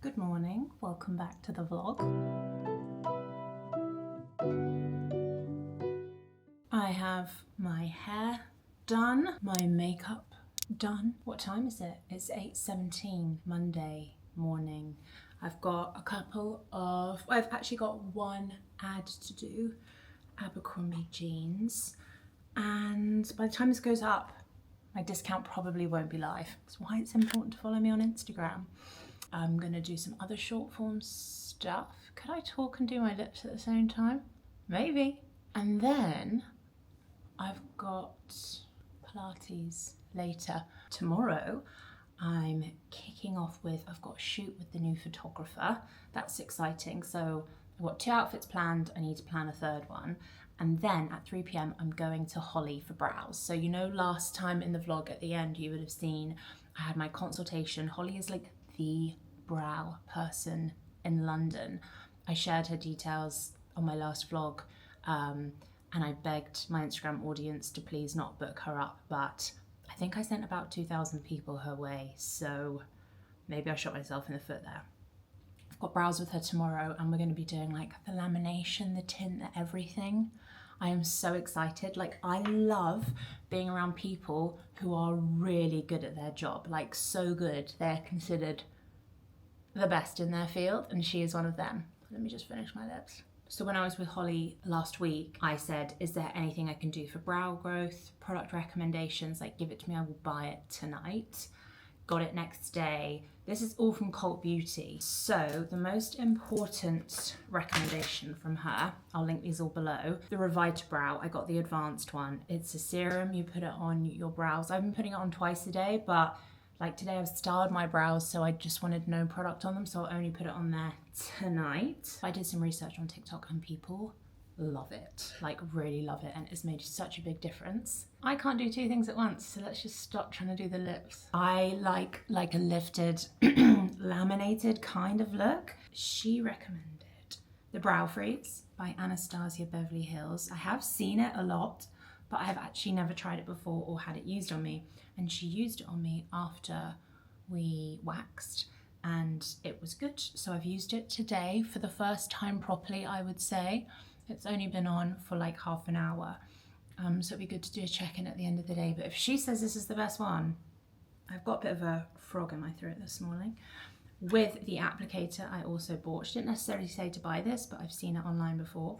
Good morning, welcome back to the vlog. I have my hair done, my makeup done. What time is it? It's 8:17 Monday morning. I've got I've actually got one ad to do, Abercrombie jeans, and by the time this goes up, my discount probably won't be live. That's why it's important to follow me on Instagram. I'm gonna do some other short form stuff. Could I talk and do my lips at the same time? Maybe. And then I've got Pilates later. Tomorrow I'm kicking off with, I've got a shoot with the new photographer. That's exciting. So I've got 2 outfits planned. I need to plan a 3rd one. And then at 3 p.m. I'm going to Holly for brows. So you know, last time in the vlog at the end you would have seen I had my consultation. Holly is like the brow person in London. I shared her details on my last vlog, and I begged my Instagram audience to please not book her up, but I think I sent about 2,000 people her way, so maybe I shot myself in the foot there. I've got brows with her tomorrow and we're going to be doing like the lamination, the tint, the everything. I am so excited. Like, I love being around people who are really good at their job, like so good. They're considered the best in their field, and she is one of them. Let me just finish my lips. So when I was with Holly last week, I said, is there anything I can do for brow growth, product recommendations? Like, give it to me, I will buy it tonight. Got it next day. This is all from Cult Beauty. So the most important recommendation from her, I'll link these all below. The Revita Brow, I got the advanced one. It's a serum, you put it on your brows. I've been putting it on twice a day, but like today I've styled my brows, so I just wanted no product on them, so I'll only put it on there tonight. I did some research on TikTok and people love it, like really love it, and it's made such a big difference. I can't do 2 things at once, so let's just stop trying to do the lips. I like a lifted, laminated kind of look. She recommended the Brow Freeze by Anastasia Beverly Hills. I have seen it a lot, but I have actually never tried it before or had it used on me. And she used it on me after we waxed and it was good. So I've used it today for the first time properly, I would say. It's only been on for like half an hour. So it'd be good to do a check-in at the end of the day. But if she says this is the best one, I've got a bit of a frog in my throat this morning. With the applicator I also bought. She didn't necessarily say to buy this, but I've seen it online before.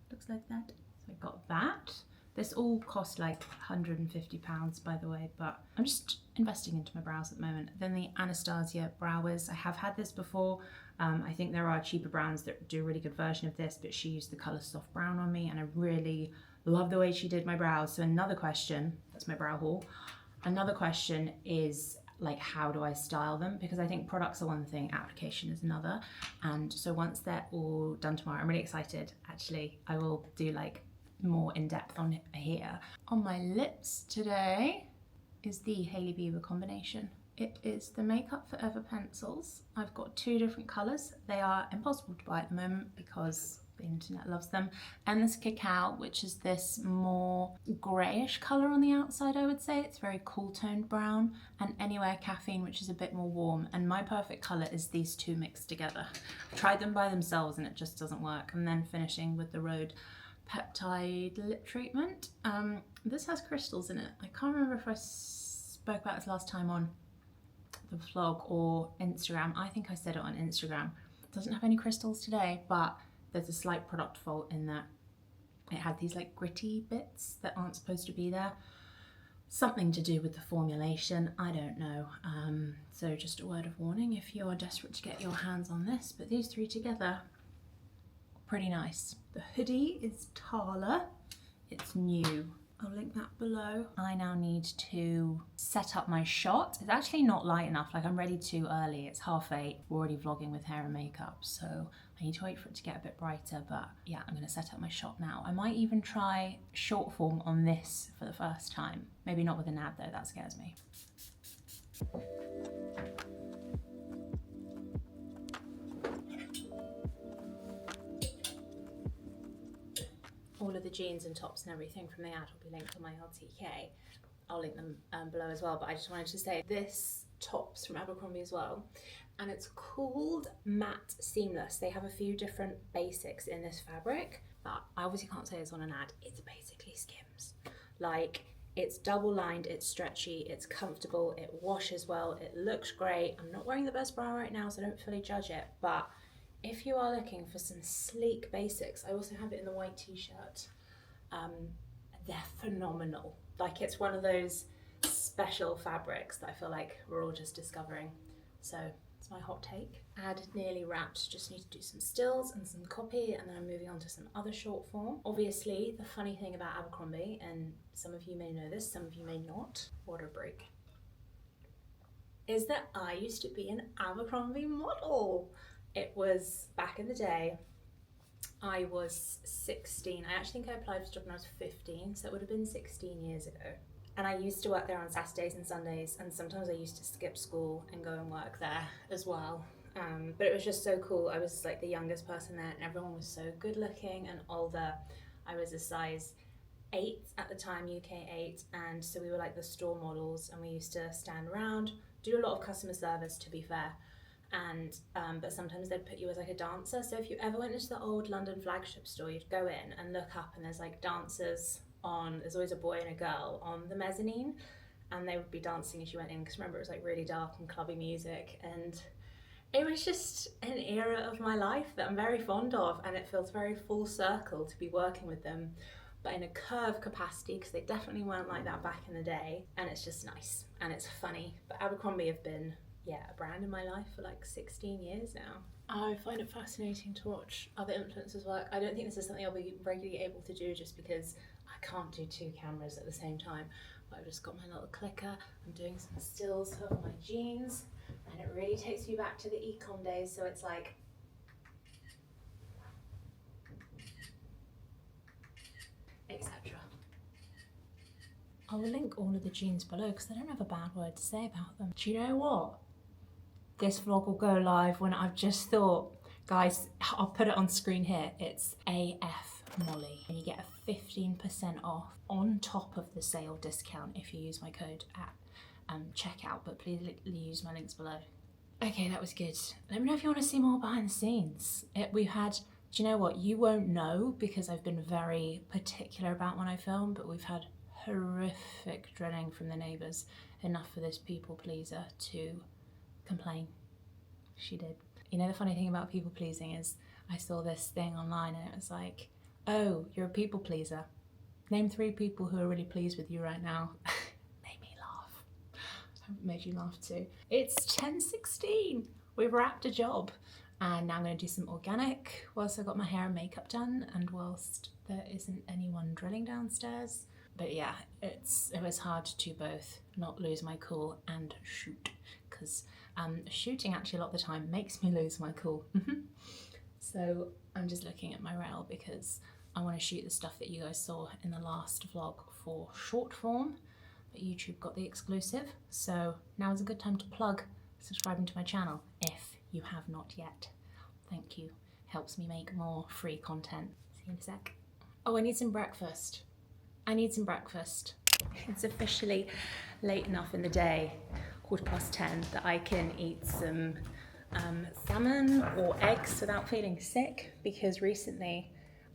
Looks like that. So I got that. This all cost like £150, by the way, but I'm just investing into my brows at the moment. Then the Anastasia Brow Wiz. I have had this before. I think there are cheaper brands that do a really good version of this, but she used the colour Soft Brown on me and I really love the way she did my brows. So another question, that's my brow haul. Another question is like, how do I style them? Because I think products are one thing, application is another. And so once they're all done tomorrow, I'm really excited. Actually, I will do like more in depth on here. On my lips today is the Hailey Bieber combination. It is the Makeup Forever pencils. I've got 2 different colours. They are impossible to buy at the moment because the internet loves them. And this Cacao, which is this more greyish colour on the outside, I would say. It's very cool toned brown. And Anywhere Caffeine, which is a bit more warm. And my perfect colour is these 2 mixed together. I've tried them by themselves and it just doesn't work. And then finishing with the Rhode Peptide lip treatment. This has crystals in it. I can't remember if I spoke about this last time on the vlog or Instagram. I think I said it on Instagram. It doesn't have any crystals today, but there's a slight product fault in that it had these like gritty bits that aren't supposed to be there. Something to do with the formulation, I don't know. So just a word of warning if you're desperate to get your hands on this, but these 3 together, pretty nice. The hoodie is Tala. It's new. I'll link that below. I now need to set up my shot. It's actually not light enough. Like, I'm ready too early. It's 8:30. We're already vlogging with hair and makeup, so I need to wait for it to get a bit brighter. But yeah, I'm gonna set up my shot now. I might even try short form on this for the first time. Maybe not with an ad though, that scares me. All of the jeans and tops and everything from the ad will be linked on my LTK. I'll link them below as well, but I just wanted to say this tops from Abercrombie as well, and it's called Matte Seamless. They have a few different basics in this fabric, but I obviously can't say this on an ad. It's basically Skims. Like, it's double lined, it's stretchy, it's comfortable, it washes well, it looks great. I'm not wearing the best bra right now, so don't fully judge it, but if you are looking for some sleek basics, I also have it in the white t-shirt. They're phenomenal. Like, it's one of those special fabrics that I feel like we're all just discovering. So it's my hot take. Ad nearly wrapped, just need to do some stills and some copy, and then I'm moving on to some other short form. Obviously, the funny thing about Abercrombie, and some of you may know this, some of you may not, water break, is that I used to be an Abercrombie model. It was back in the day. I was 16. I actually think I applied for the job when I was 15, so it would have been 16 years ago. And I used to work there on Saturdays and Sundays, and sometimes I used to skip school and go and work there as well. But it was just so cool. I was like the youngest person there, and everyone was so good looking and older. I was a size 8 at the time, UK 8, and so we were like the store models, and we used to stand around, do a lot of customer service, to be fair. And but sometimes they'd put you as like a dancer. So if you ever went into the old London flagship store, you'd go in and look up, and there's like dancers on, there's always a boy and a girl on the mezzanine, and they would be dancing as you went in, because remember, it was like really dark and clubby music, and it was just an era of my life that I'm very fond of, and it feels very full circle to be working with them, but in a curve capacity, because they definitely weren't like that back in the day, and it's just nice and it's funny. But Abercrombie have been, yeah, a brand in my life for like 16 years now. I find it fascinating to watch other influencers work. I don't think this is something I'll be regularly able to do, just because I can't do 2 cameras at the same time. But I've just got my little clicker. I'm doing some stills of my jeans, and it really takes me back to the ecom days. So it's like, etc. I will link all of the jeans below, because I don't have a bad word to say about them. Do you know what? This vlog will go live when I've just thought, guys, I'll put it on screen here. It's AF Mollie, and you get a 15% off on top of the sale discount if you use my code at checkout, but please use my links below. Okay, that was good. Let me know if you want to see more behind the scenes. We've had, do you know what? You won't know, because I've been very particular about when I film, but we've had horrific drilling from the neighbours. Enough for this people pleaser to complain. She did. You know, the funny thing about people pleasing is, I saw this thing online and it was like, oh, you're a people pleaser. Name 3 people who are really pleased with you right now. Made me laugh. I hope it made you laugh too. It's 10:16. We've wrapped a job, and now I'm going to do some organic whilst I've got my hair and makeup done, and whilst there isn't anyone drilling downstairs. But yeah, it was hard to both not lose my cool and shoot, because shooting actually a lot of the time makes me lose my cool. So I'm just looking at my rail, because I want to shoot the stuff that you guys saw in the last vlog for short form, but YouTube got the exclusive. So now is a good time to plug subscribing to my channel if you have not yet. Thank you. Helps me make more free content. See you in a sec. Oh, I need some breakfast. I need some breakfast. It's officially late enough in the day, 10:15, that I can eat some salmon or eggs without feeling sick, because recently,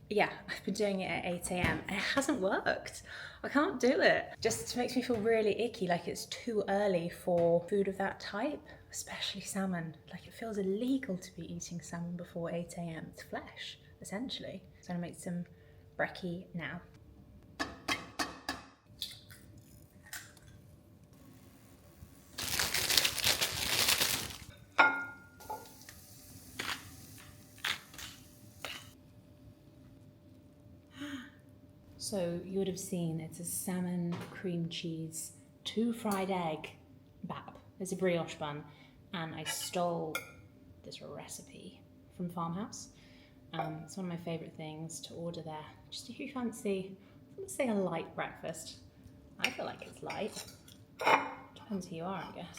yeah, I've been doing it at 8 AM and it hasn't worked. I can't do it. Just makes me feel really icky, like it's too early for food of that type, especially salmon. Like, it feels illegal to be eating salmon before 8 AM. It's flesh, essentially. So I'm gonna make some brekkie now. So you would have seen it's a salmon, cream cheese, 2 fried egg bap. There's a brioche bun, and I stole this recipe from Farmhouse. It's one of my favourite things to order there. Just if you fancy, let's say, a light breakfast. I feel like it's light. Depends who you are, I guess.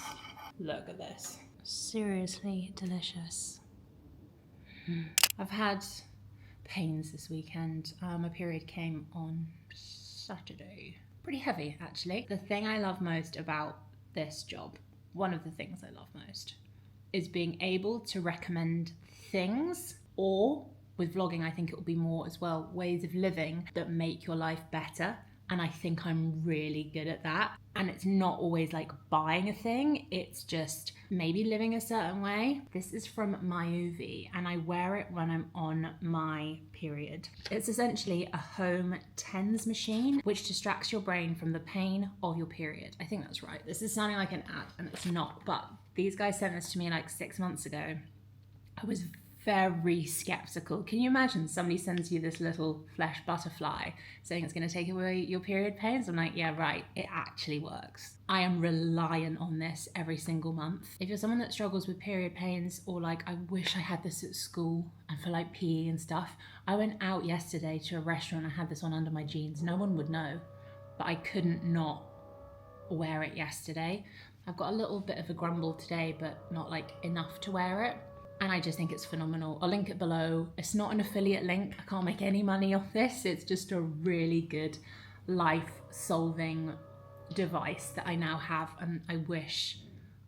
Look at this. Seriously delicious. I've had pains this weekend. My period came on Saturday. Pretty heavy, actually. The thing I love most about this job, one of the things I love most is being able to recommend things, or with vlogging, I think it will be more as well, ways of living that make your life better. And I think I'm really good at that. And it's not always like buying a thing, it's just maybe living a certain way. This is from Movie and I wear it when I'm on my period. It's essentially a home TENS machine which distracts your brain from the pain of your period. I think that's right. This is sounding like an ad and it's not, but these guys sent this to me like 6 months ago. I was very skeptical. Can you imagine somebody sends you this little flesh butterfly saying it's going to take away your period pains? I'm like, yeah, right, it actually works. I am reliant on this every single month. If you're someone that struggles with period pains, or like, I wish I had this at school and for like PE and stuff. I went out yesterday to a restaurant and had this on under my jeans. No one would know, but I couldn't not wear it yesterday. I've got a little bit of a grumble today, but not like enough to wear it. And I just think it's phenomenal. I'll link it below. It's not an affiliate link. I can't make any money off this. It's just a really good life-solving device that I now have and I wish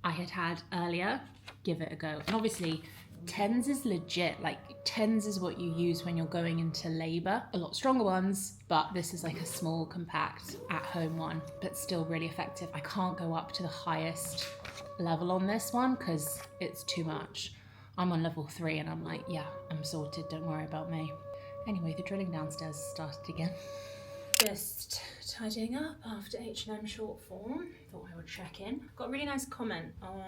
I had had earlier. Give it a go. And obviously, TENS is legit. Like, TENS is what you use when you're going into labor. A lot stronger ones, but this is like a small, compact, at-home one, but still really effective. I can't go up to the highest level on this one because it's too much. I'm on level 3 and I'm like, yeah, I'm sorted, don't worry about me. Anyway, the drilling downstairs started again. Just tidying up after H&M short form. Thought I would check in. Got a really nice comment on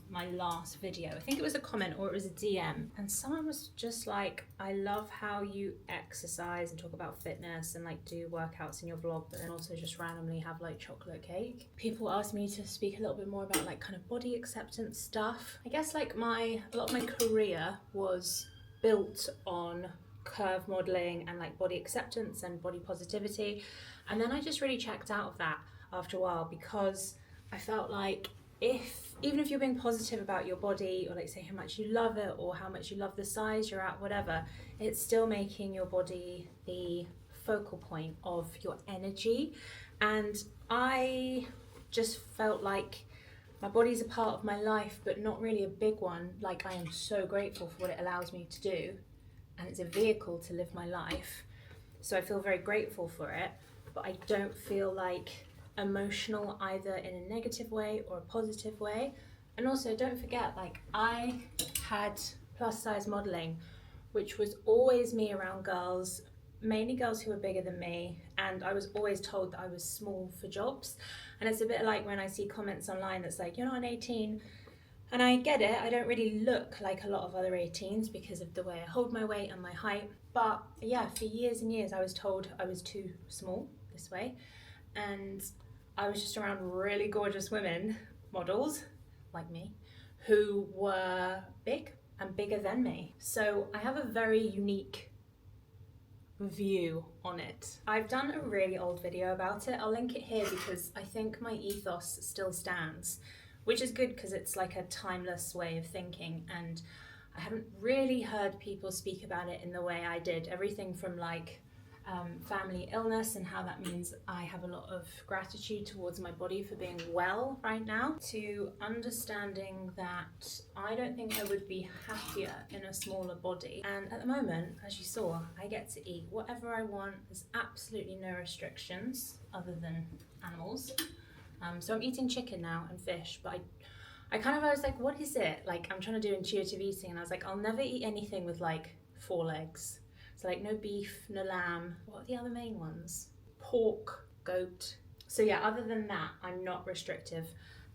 my last video. I think it was a comment or it was a DM. And someone was just like, I love how you exercise and talk about fitness and like do workouts in your vlog, but then also just randomly have like chocolate cake. People asked me to speak a little bit more about like kind of body acceptance stuff. I guess like a lot of my career was built on curve modeling and like body acceptance and body positivity, and then I just really checked out of that after a while because I felt like even if you're being positive about your body or like say how much you love it or how much you love the size you're at, whatever, it's still making your body the focal point of your energy. And I just felt like my body's a part of my life but not really a big one. Like, I am so grateful for what it allows me to do, and it's a vehicle to live my life, so I feel very grateful for it, but I don't feel like emotional either in a negative way or a positive way. And also, don't forget, like, I had plus size modeling, which was always me around girls, mainly girls who were bigger than me, and I was always told that I was small for jobs. And it's a bit like when I see comments online that's like, you're not an 18. And I get it, I don't really look like a lot of other 18s because of the way I hold my weight and my height. But yeah, for years and years I was told I was too small this way. And I was just around really gorgeous women, models like me, who were big and bigger than me. So I have a very unique view on it. I've done a really old video about it. I'll link it here because I think my ethos still stands, which is good because it's like a timeless way of thinking, and I haven't really heard people speak about it in the way I did. Everything from like family illness and how that means I have a lot of gratitude towards my body for being well right now, to understanding that I don't think I would be happier in a smaller body. And at the moment, as you saw, I get to eat whatever I want. There's absolutely no restrictions other than animals. So I'm eating chicken now and fish, but I was like, what is it? Like, I'm trying to do intuitive eating, and I was like, I'll never eat anything with like 4 legs. So like no beef, no lamb. What are the other main ones? Pork, goat. So yeah, other than that, I'm not restrictive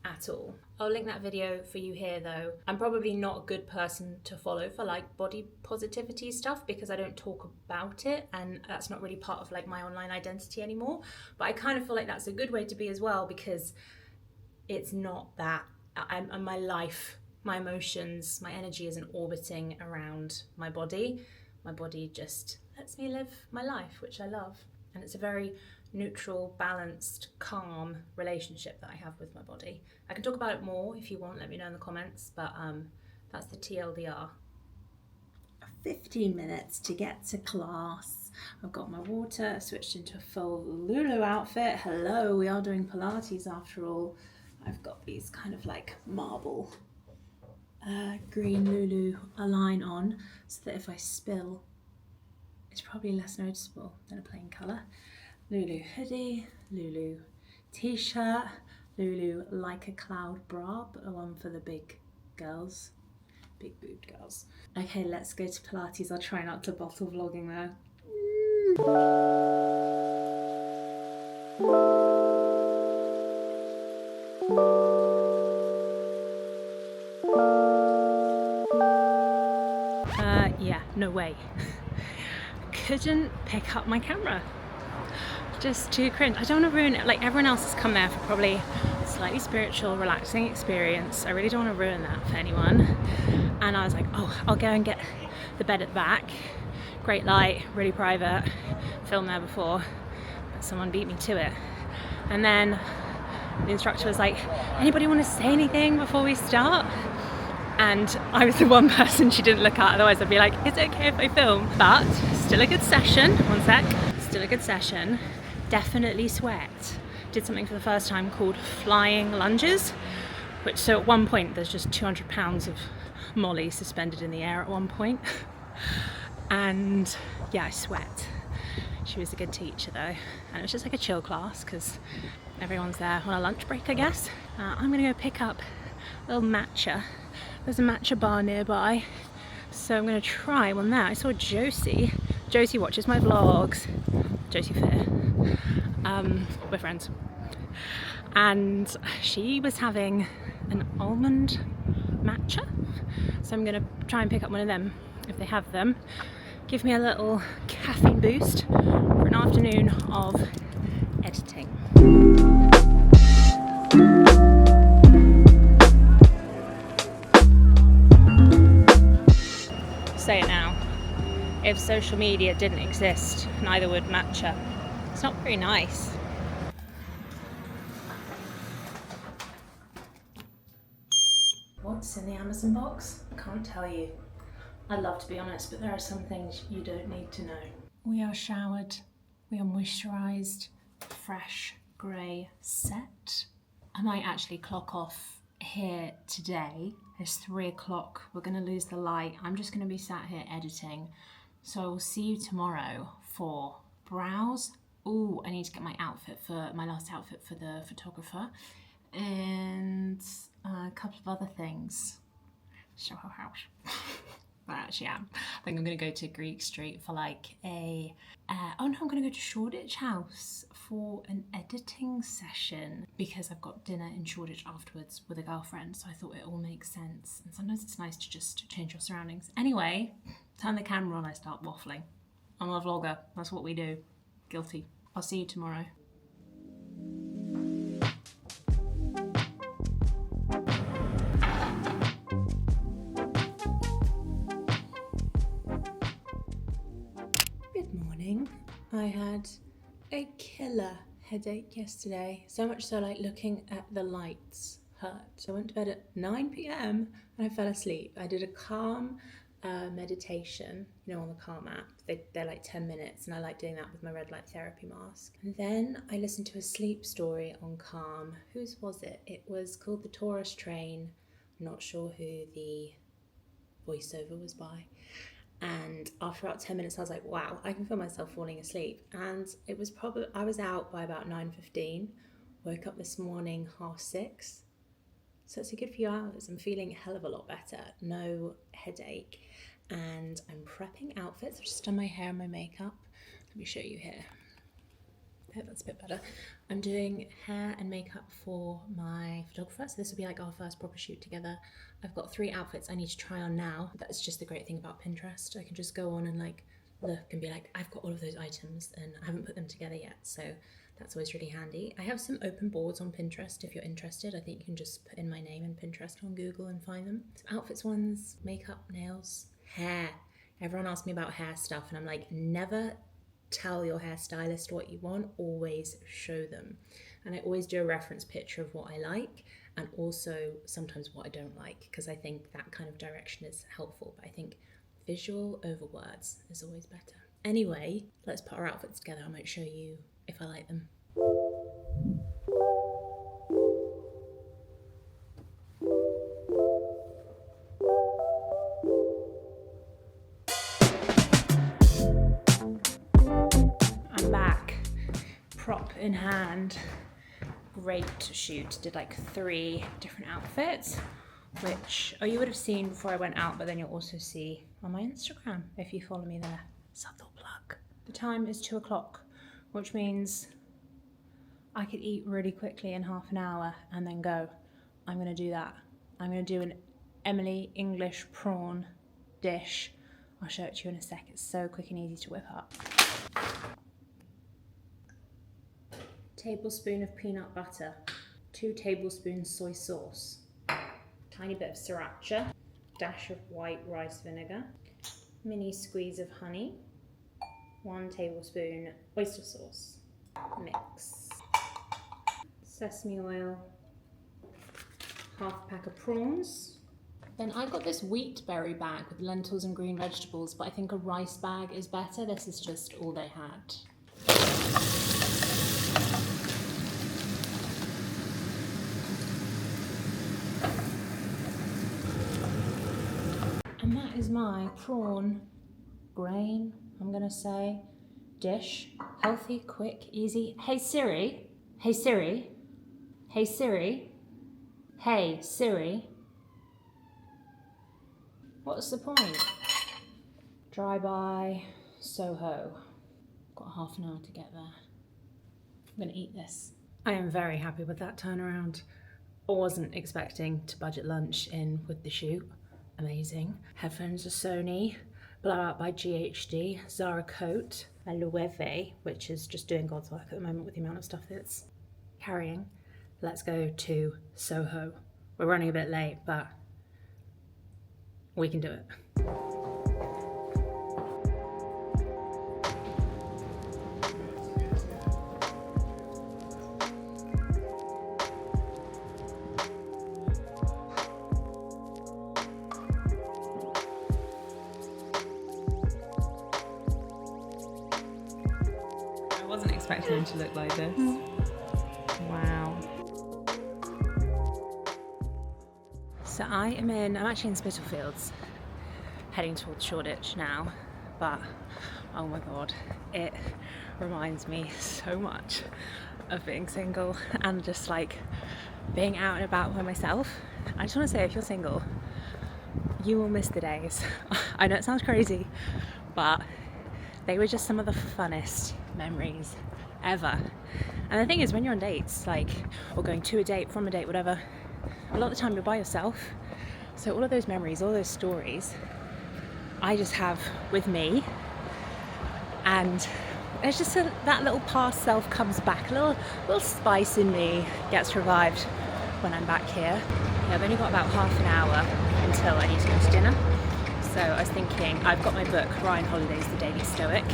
at all. I'll link that video for you here though. I'm probably not a good person to follow for like body positivity stuff because I don't talk about it, and that's not really part of like my online identity anymore. But I kind of feel like that's a good way to be as well, because it's not that my life, my emotions, my energy isn't orbiting around my body. My body just lets me live my life, which I love. And it's a very neutral, balanced, calm relationship that I have with my body. I can talk about it more if you want, let me know in the comments, but that's the TLDR. 15 minutes to get to class. I've got my water, switched into a full Lulu outfit. Hello, we are doing Pilates after all. I've got these kind of like marble green Lulu align on, so that if I spill, it's probably less noticeable than a plain colour. Lulu hoodie, Lulu t-shirt, Lulu like a cloud bra, but the one for the big girls, big boobed girls. Okay, let's go to Pilates. I'll try not to bottle vlogging there. Yeah, no way. Couldn't pick up my camera. Just too cringe. I don't want to ruin it. Like, everyone else has come there for probably a slightly spiritual, relaxing experience. I really don't want to ruin that for anyone. And I was like, oh, I'll go and get the bed at the back. Great light, really private. Filmed there before, but someone beat me to it. And then the instructor was like, anybody want to say anything before we start? And I was the one person she didn't look at, otherwise I'd be like, is it okay if I film? But still a good session. One sec. Still a good session. Definitely sweat. Did something for the first time called flying lunges, which, so at one point there's just 200 pounds of Mollie suspended in the air at one point. And yeah, I sweat. She was a good teacher though, and it was just like a chill class because everyone's there on a lunch break, I guess. I'm gonna go pick up a little matcha. There's a matcha bar nearby, so I'm gonna try one there. I saw Josie watches my vlogs. Josie Fair. We're friends. And she was having an almond matcha, so I'm gonna try and pick up one of them if they have them. Give me a little caffeine boost for an afternoon of editing. Say it now. If social media didn't exist, neither would matcha. It's not very nice. What's in the Amazon box? I can't tell you. I'd love to be honest, but there are some things you don't need to know. We are showered, we are moisturised, fresh, grey set. I might actually clock off here today. It's 3 o'clock, we're gonna lose the light. I'm just gonna be sat here editing. So I will see you tomorrow for brows. Ooh, I need to get my last outfit for the photographer. And a couple of other things. Show her house. I actually am. I think I'm gonna go to Greek Street for like a, oh no, I'm gonna go to Shoreditch House for an editing session because I've got dinner in Shoreditch afterwards with a girlfriend, so I thought it all makes sense. And sometimes it's nice to just change your surroundings. Anyway, turn the camera on, I start waffling. I'm a vlogger, that's what we do. Guilty. I'll see you tomorrow. I had a killer headache yesterday, so much so like looking at the lights hurt. So I went to bed at 9 p.m. and I fell asleep. I did a calm meditation, you know, on the Calm app. They're like 10 minutes and I like doing that with my red light therapy mask. And then I listened to a sleep story on Calm. Whose was it? It was called The Taurus Train. I'm not sure who the voiceover was by. And after about 10 minutes, I was like, wow, I can feel myself falling asleep. And it was probably, I was out by about 9:15, woke up this morning 5:30. So it's a good few hours. I'm feeling a hell of a lot better, no headache. And I'm prepping outfits. I've just done my hair and my makeup. Let me show you here. I hope that's a bit better. I'm doing hair and makeup for my photographer, so this will be like our first proper shoot together. I've got 3 outfits I need to try on now. That's just the great thing about Pinterest. I can just go on and like look and be like, I've got all of those items and I haven't put them together yet, so that's always really handy. I have some open boards on Pinterest if you're interested. I think you can just put in my name in Pinterest on Google and find them. Some outfits ones, makeup, nails, hair. Everyone asks me about hair stuff and I'm like, never tell your hairstylist what you want, always show them. And I always do a reference picture of what I like and also sometimes what I don't like, because I think that kind of direction is helpful. But I think visual over words is always better. Anyway, let's put our outfits together. I might show you if I like them. in hand. Great shoot. Did like 3 different outfits, which you would have seen before I went out, but then you'll also see on my Instagram if you follow me there. Subtle plug. The time is 2 o'clock, which means I could eat really quickly in half an hour and then go. I'm gonna do that. I'm gonna do an Emily English prawn dish. I'll show it to you in a sec. It's so quick and easy to whip up. Tablespoon of peanut butter, 2 tablespoons soy sauce, tiny bit of sriracha, dash of white rice vinegar, mini squeeze of honey, 1 tablespoon oyster sauce. Mix. Sesame oil, half pack of prawns. Then I got this wheat berry bag with lentils and green vegetables, but I think a rice bag is better. This is just all they had. And that is my prawn grain, I'm gonna say, dish. Healthy, quick, easy. Hey Siri, hey Siri, hey Siri, hey Siri. What's the point? Drive by Soho. Got half an hour to get there. I'm gonna eat this. I am very happy with that turnaround. I wasn't expecting to budget lunch in with the shoot. Amazing. Headphones are Sony. Blowout by GHD. Zara coat. A Loewe, which is just doing God's work at the moment with the amount of stuff that's carrying. Let's go to Soho. We're running a bit late, but we can do it. I wasn't expecting him to look like this. Wow. So I'm actually in Spitalfields, heading towards Shoreditch now, but oh my god, it reminds me so much of being single and just like being out and about by myself. I just want to say, if you're single, you will miss the days. I know it sounds crazy, but they were just some of the funnest memories ever. And the thing is, when you're on dates, like, or going to a date, from a date, whatever, a lot of the time you're by yourself. So all of those memories, all those stories, I just have with me. And it's just that little past self comes back. A little spice in me gets revived when I'm back here. Yeah, I've only got about half an hour until I need to go to dinner. So I was thinking, I've got my book, Ryan Holiday's The Daily Stoic,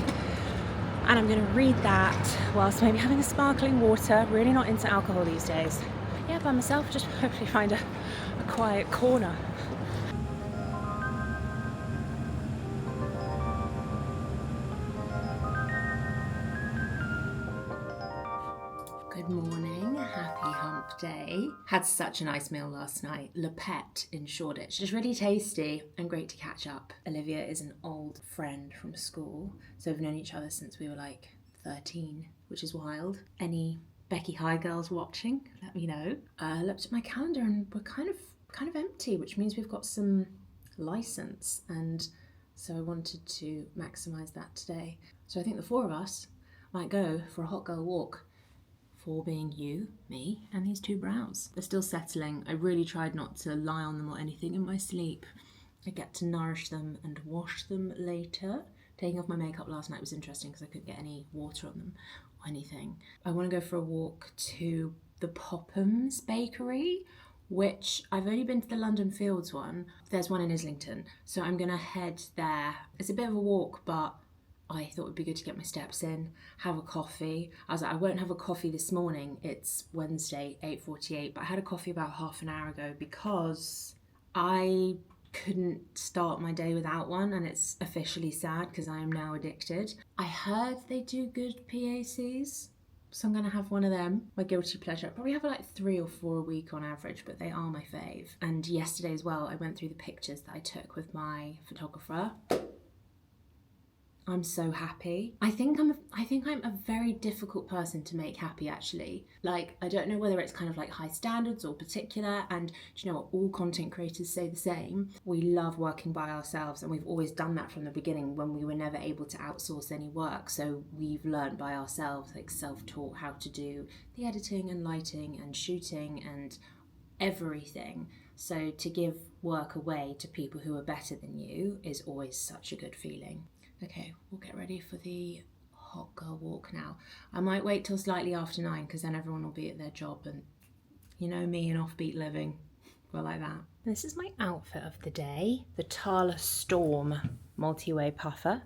and I'm going to read that whilst maybe having a sparkling water. Really not into alcohol these days. Yeah, by myself, just hopefully find a quiet corner. Good morning, happy hump day. Had such a nice meal last night. Le Pet in Shoreditch. Just really tasty and great to catch up. Olivia is an old friend from school, so we've known each other since we were like 13, which is wild. Any Becky High girls watching, let me know. I looked at my calendar and we're kind of empty, which means we've got some license, and so I wanted to maximise that today. So I think the 4 of us might go for a hot girl walk. 4 being you, me, and these 2 brows. They're still settling. I really tried not to lie on them or anything in my sleep. I get to nourish them and wash them later. Taking off my makeup last night was interesting because I couldn't get any water on them or anything. I want to go for a walk to the Pophams Bakery, which I've only been to the London Fields one. There's one in Islington, so I'm gonna head there. It's a bit of a walk, but I thought it would be good to get my steps in, have a coffee. I was like, I won't have a coffee this morning. It's Wednesday, 8:48, but I had a coffee about half an hour ago because I couldn't start my day without one, and it's officially sad because I am now addicted. I heard they do good PACs, so I'm gonna have one of them. My guilty pleasure. I probably have like 3 or 4 a week on average, but they are my fave. And yesterday as well, I went through the pictures that I took with my photographer. I'm so happy. I think I'm a very difficult person to make happy, actually. Like, I don't know whether it's kind of like high standards or particular, and do you know what, all content creators say the same. We love working by ourselves, and we've always done that from the beginning when we were never able to outsource any work. So we've learned by ourselves, like self-taught, how to do the editing and lighting and shooting and everything. So to give work away to people who are better than you is always such a good feeling. Okay, we'll get ready for the hot girl walk now. I might wait till slightly after 9 because then everyone will be at their job, and you know me and offbeat living, we're like that. This is my outfit of the day, the Tala Storm multi-way puffer.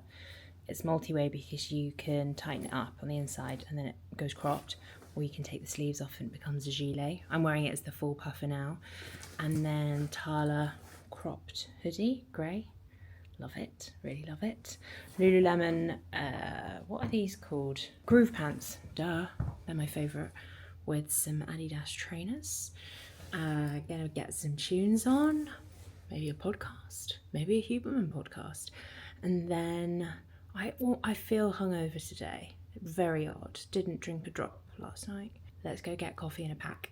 It's multi-way because you can tighten it up on the inside and then it goes cropped, or you can take the sleeves off and it becomes a gilet. I'm wearing it as the full puffer now. And then Tala cropped hoodie, grey. Love it, really love it. Lululemon, what are these called? Groove pants, duh, they're my favourite, with some Adidas trainers. Gonna get some tunes on, maybe a podcast, maybe a Huberman podcast. And then I feel hungover today, very odd, didn't drink a drop last night. Let's go get coffee in a pack.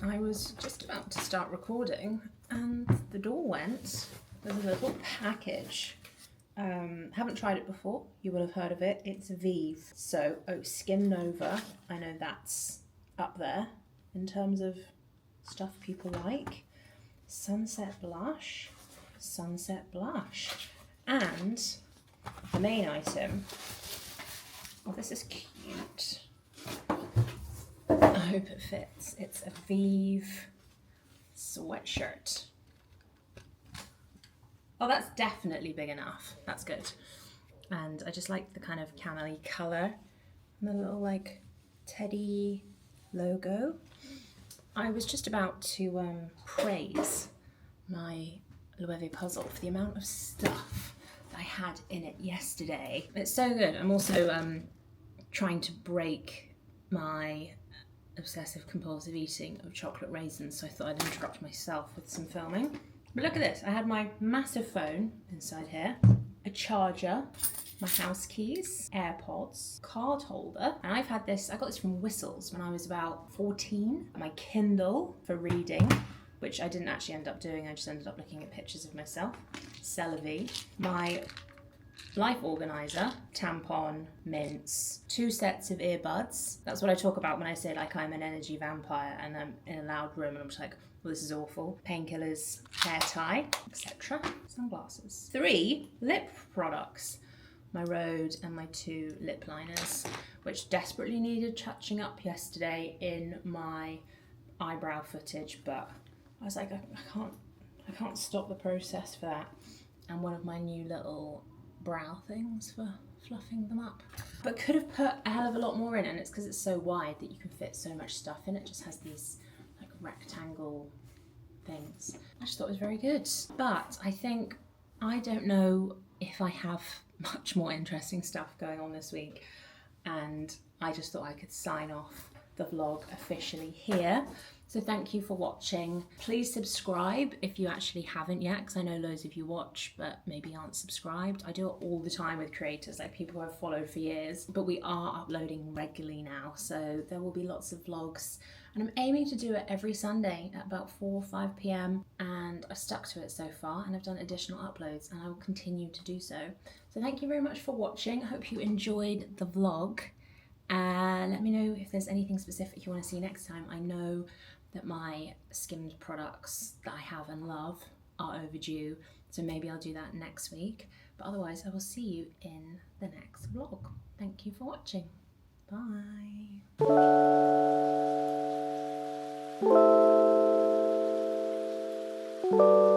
I was just about to start recording and the door went. There's a little package. Haven't tried it before, you will have heard of it. It's Vive. So, Skin Nova, I know that's up there in terms of stuff people like. Sunset Blush, and the main item. Oh, this is cute. I hope it fits. It's a Vive sweatshirt. Oh, that's definitely big enough. That's good. And I just like the kind of camel-y colour and the little like teddy logo. I was just about to praise my Loewe puzzle for the amount of stuff that I had in it yesterday. It's so good. I'm also trying to break my obsessive compulsive eating of chocolate raisins, so I thought I'd interrupt myself with some filming. But look at this, I had my massive phone inside here, a charger, my house keys, AirPods, card holder, and I got this from Whistles when I was about 14, my Kindle for reading, which I didn't actually end up doing, I just ended up looking at pictures of myself, Celavi, my life organizer, tampon, mints, 2 sets of earbuds. That's what I talk about when I say like I'm an energy vampire and I'm in a loud room and I'm just like, well, this is awful. Painkillers, hair tie, etc. Sunglasses. 3 lip products. My Rhode and my 2 lip liners, which desperately needed touching up yesterday in my eyebrow footage, but I was like, I can't stop the process for that. And one of my new little brow things for fluffing them up. But could have put a hell of a lot more in, and it's because it's so wide that you can fit so much stuff in. It just has these like rectangle things. I just thought it was very good. But I don't know if I have much more interesting stuff going on this week, and I just thought I could sign off the vlog officially here. So thank you for watching. Please subscribe if you actually haven't yet, because I know loads of you watch but maybe aren't subscribed. I do it all the time with creators, like people who I've followed for years, but we are uploading regularly now, so there will be lots of vlogs, and I'm aiming to do it every Sunday at about 4 or 5 p.m, and I've stuck to it so far, and I've done additional uploads, and I will continue to do so. So thank you very much for watching. I hope you enjoyed the vlog, and let me know if there's anything specific you want to see next time. I know that my skimmed products that I have and love are overdue, so maybe I'll do that next week. But otherwise, I will see you in the next vlog. Thank you for watching. Bye.